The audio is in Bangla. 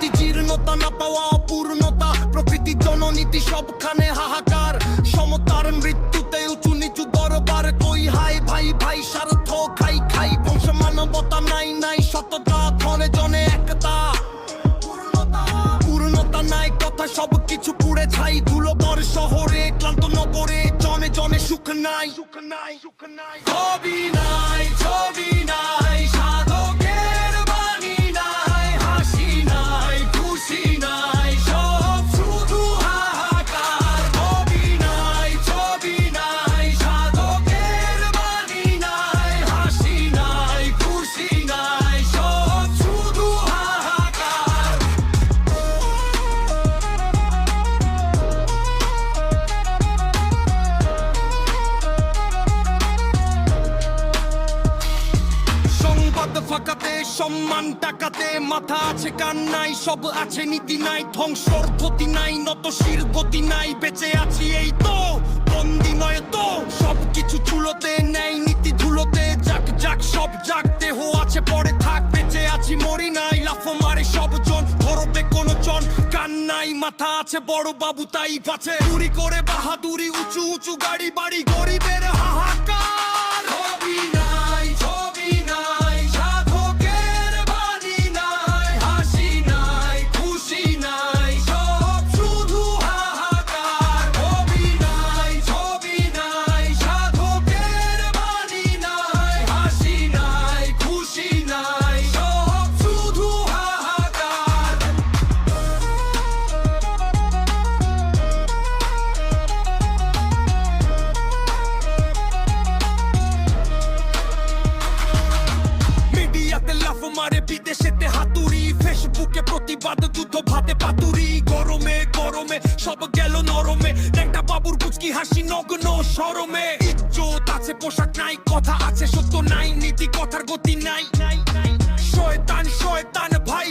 রাজনীতি জীর্ণতা না পাওয়া অপূর্ণতা প্রকৃতি জননীতি সবখানে হাহাকার সমতার মৃত্যুতে উঁচু নিচু দরবার কই হাই ভাই ভাই স্বার্থ খাই খাই বংশ মানবতা নাই নাই সততা ধনে জনে একতা পূর্ণতা নাই কথা সবকিছু পুড়ে ছাই ধুলোবর শহরে ক্লান্ত নগরে জনে জনে সুখ নাই ছবি নাই ছবি নাই সাধকের বাণী নাই হাসি নাই খুশি নাই সব শুধু হাহাকার ছবি নাই সাধকের বাণী নাই হাসি নাই খুশি নাই সব শুধু হাহাকার সংবাদ ফাঁকাতে সম্মান টাকাতে মাথা আছে কান নাই সব আছে নীতি নাই ধ্বংসর ক্ষতি নাই নত শির গতি নাই বেঁচে আছি এই তো বন্দি নয় তো সবকিছু চুলোতে নেই নীতি ধুলোতে যাক যাক সব যাক দেহ আছে পরে থাক বেঁচে আছি মরি নাই লাফো মারে সবজন ধরবে কোনো জন কান নাই মাথা আছে বড় বাবু তাই বাঁচে চুরি করে বাহাদুরি উঁচু উঁচু গাড়ি বাড়ি গরিবের হাহাকার ছবি নাই সাধকের বাণী নাই হাসি নাই খুশি নাই সব শুধু হাহাকার ছবি নাই সাধকের বাণী নাই হাসি নাই খুশি নাই সব শুধু হাহাকার মিডিয়াতে লাফ মারে বিদেশেতে হাতুড়ি ফেসবুকে প্রতিবাদ যুদ্ধ ভাতে পাতুরি গরমে গরমে সব গেল নরমে একটা বাবুর বুচকি হাসি নগ্ন শরমে ইজ্জত আছে পোশাক নাই কথা আছে সত্য নাই নীতি কথার গতি নাই শয়তান শয়তান ভাই